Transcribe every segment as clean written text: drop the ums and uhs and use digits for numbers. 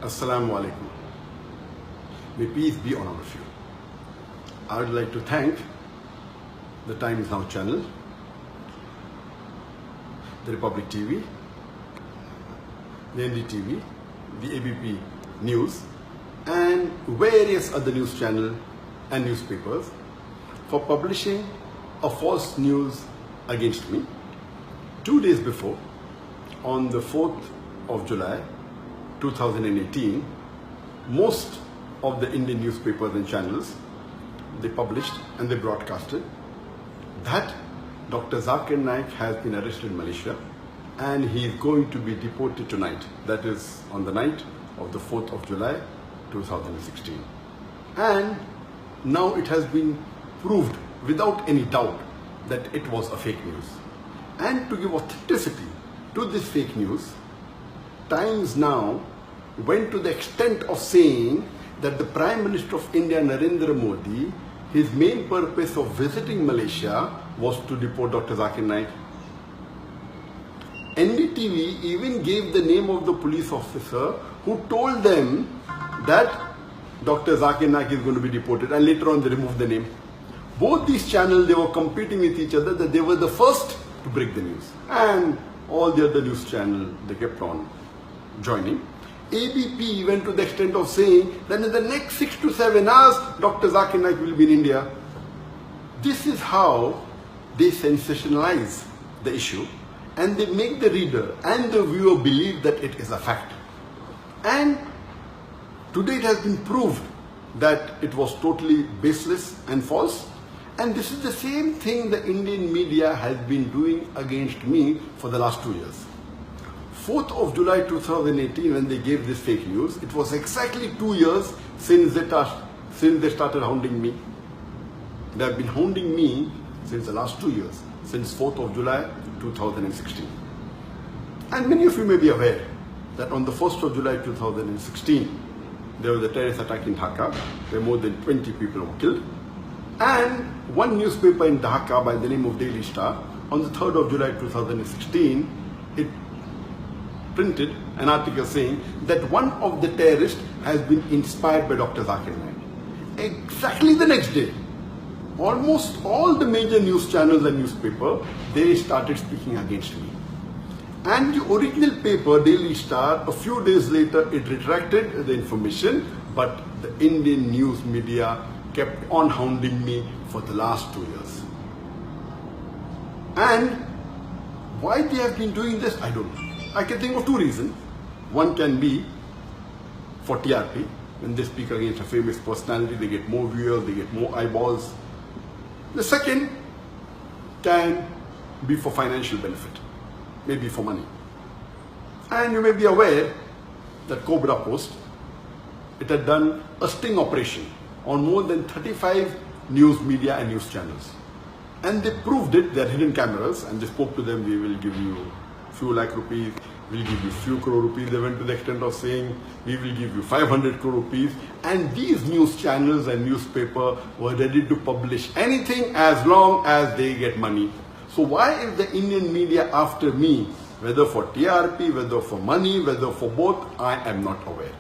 Assalamu alaikum. May peace be on all of you. I would like to thank the Times Now channel, the Republic TV, the NDTV, the ABP News, and various other news channels and newspapers for publishing a false news against me 2 days before, on the 4th of July 2018. Most of the Indian newspapers and channels, they published and they broadcasted that Dr. Zakir Naik has been arrested in Malaysia and he is going to be deported tonight. That is on the night of the 4th of July 2016. And now it has been proved without any doubt that it was a fake news. And to give authenticity to this fake news, Times Now went to the extent of saying that the Prime Minister of India, Narendra Modi, his main purpose of visiting Malaysia was to deport Dr. Zakir Naik. NDTV even gave the name of the police officer who told them that Dr. Zakir Naik is going to be deported, and later on they removed the name. Both these channels, they were competing with each other that they were the first to break the news. And all the other news channels, they kept on joining. ABP went to the extent of saying that in the next 6 to 7 hours, Dr. Zakir Naik will be in India. This is how they sensationalize the issue and they make the reader and the viewer believe that it is a fact. And today it has been proved that it was totally baseless and false. And this is the same thing the Indian media has been doing against me for the last 2 years. 4th of July 2018, when they gave this fake news, it was exactly 2 years since they started hounding me. They have been hounding me since the last 2 years, since 4th of July 2016. And many of you may be aware that on the 1st of July 2016, there was a terrorist attack in Dhaka, where more than 20 people were killed. And one newspaper in Dhaka by the name of Daily Star, on the 3rd of July 2016, it printed an article saying that one of the terrorists has been inspired by Dr. Zakir Naik. Exactly the next day, almost all the major news channels and newspapers, they started speaking against me. And the original paper, Daily Star, a few days later, it retracted the information, but the Indian news media kept on hounding me for the last 2 years. And why they have been doing this, I don't know. I can think of 2 reasons. One can be for TRP. When they speak against a famous personality, they get more viewers, they get more eyeballs. The second can be for financial benefit, maybe for money. And you may be aware that Cobra Post, it had done a sting operation on more than 35 news media and news channels. And they proved it, they had hidden cameras, and they spoke to them, we will give you few lakh rupees, we'll give you few crore rupees. They went to the extent of saying, we will give you 500 crore rupees. And these news channels and newspaper were ready to publish anything as long as they get money. So why is the Indian media after me, whether for TRP, whether for money, whether for both, I am not aware.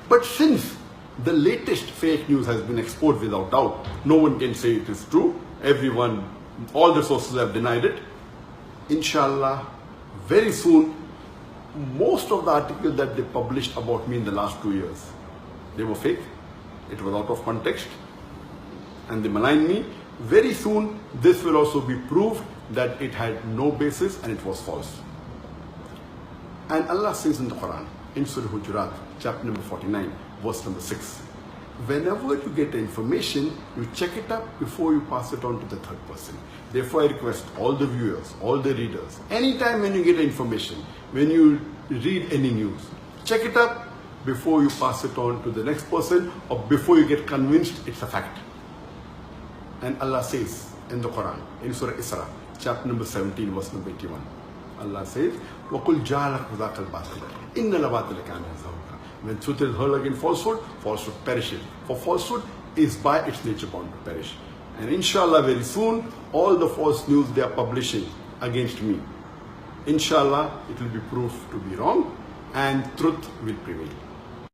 But since the latest fake news has been exposed without doubt, no one can say it is true. Everyone, all the sources have denied it. Inshallah, very soon, most of the articles that they published about me in the last 2 years, they were fake. It was out of context. And they maligned me. Very soon, this will also be proved that it had no basis and it was false. And Allah says in the Quran, in Surah Hujurat, chapter number 49, verse number 6, whenever you get information, you check it up before you pass it on to the third person. Therefore, I request all the viewers, all the readers, anytime when you get information, when you read any news, check it up before you pass it on to the next person or before you get convinced it's a fact. And Allah says in the Quran, in Surah Isra, chapter number 17, verse number 81, Allah says, وَقُلْ جَعَلَكْ ذَاكَ الْبَاطِلَ إِنَّ الْبَاطِلَ كَانَ زَهُوقًا. When truth is heard against falsehood, falsehood perishes. For falsehood is by its nature bound to perish. And inshallah, very soon, all the false news they are publishing against me, inshallah, it will be proved to be wrong and truth will prevail.